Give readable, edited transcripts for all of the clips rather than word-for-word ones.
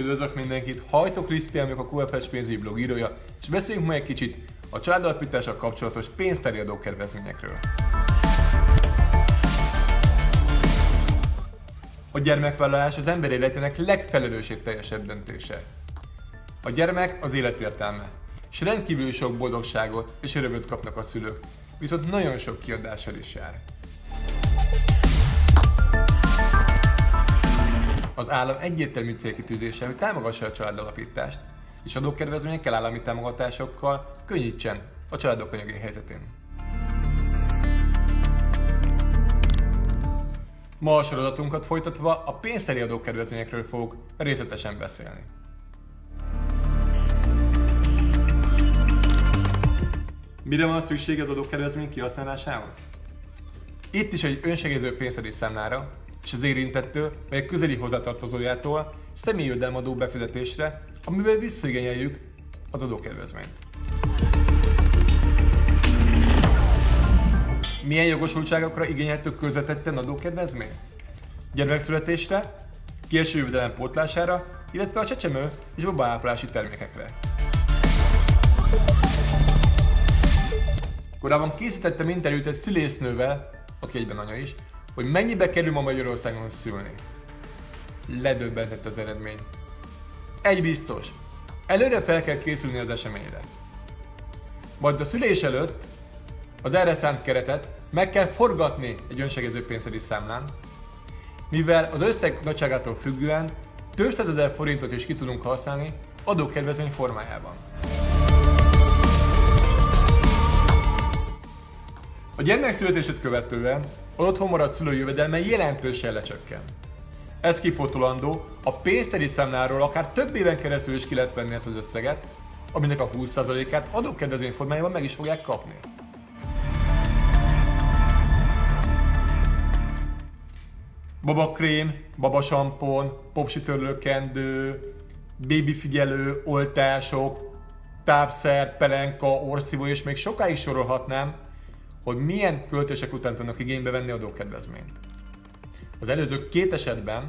Üdvözlök mindenkit, Hajtó Krisztián vagyok, a QFS pénzügyi blog írója, és beszéljünk ma egy kicsit a családalapítással kapcsolatos pénztári adókedvezményekről. A gyermekvállalás az ember életének legfelelősségteljesebb döntése. A gyermek az élet értelme, és rendkívül sok boldogságot és örömöt kapnak a szülők, viszont nagyon sok kiadással is jár. Az állam egyértelmű célkitűzése, hogy támogassa a családalapítást, és adókedvezményekkel, állami támogatásokkal könnyítsen a családok anyagi helyzetén. Ma a sorozatunkat folytatva a pénztári adókedvezményekről fogok részletesen beszélni. Mire van szükség az adókedvezmény kihasználásához? Itt is egy önsegélyező pénztári számlára, és az érintettől vagy a közeli hozzátartozójától személyi jövedelemadó befizetésre, amivel visszaigényeljük az adókedvezményt. Milyen jogosultságokra igényelhető közvetetten adókedvezmény? Gyermekszületésre, kieső jövedelem pótlására, illetve a csecsemő és babaápolási termékekre. Korábban készítettem interjút egy szülésznővel, aki egyben anya is, hogy mennyibe kerül ma Magyarországon szülni. Ledöbbentett az eredmény. Egy biztos, előre fel kell készülni az eseményre. Majd a szülés előtt az erre szánt keretet meg kell forgatni egy önsegélyező pénztári számlán, mivel az összeg nagyságától függően több százezer forintot is ki tudunk használni adókedvezmény formájában. A gyermek születését követően az otthon maradt szülő jövedelme jelentősen lecsökken. Ez kipótolandó, a pénztári számláról akár több éven keresztül is ki lehet venni ezt az összeget, aminek a 20%-át adókedvezmény formájában meg is fogják kapni. Babakrém, babasampon, popsütörlőkendő, bébifigyelő, oltások, tápszer, pelenka, orszívó és még sokáig sorolhatnám, hogy milyen költések után tudnak igénybe venni adókedvezményt. Az előző két esetben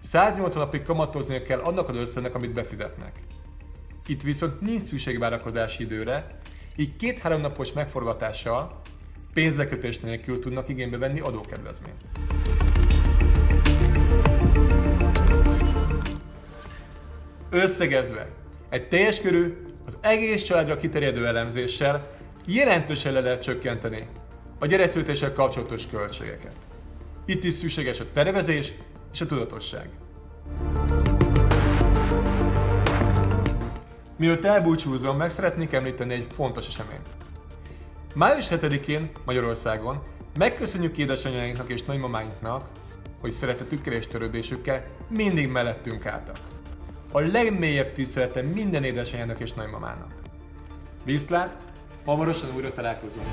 180 napig kamatoznia kell annak az összegnek, amit befizetnek. Itt viszont nincs szükség várakozási időre, így 2-3 napos megforgatással, pénzlekötés nélkül tudnak igénybe venni adókedvezményt. Összegezve, egy teljes körű, az egész családra kiterjedő elemzéssel jelentősen le lehet csökkenteni a gyerekszületéssel kapcsolatos költségeket. Itt is szükséges a tervezés és a tudatosság. Mielőtt elbúcsúzom, meg szeretnék említeni egy fontos eseményt. Május 7-én Magyarországon megköszönjük édesanyáinknak és nagymamáinknak, hogy szeretetükkel és törődésükkel mindig mellettünk álltak. A legmélyebb tiszteletem minden édesanyának és nagymamának. Viszlát! Hamarosan újra találkozunk.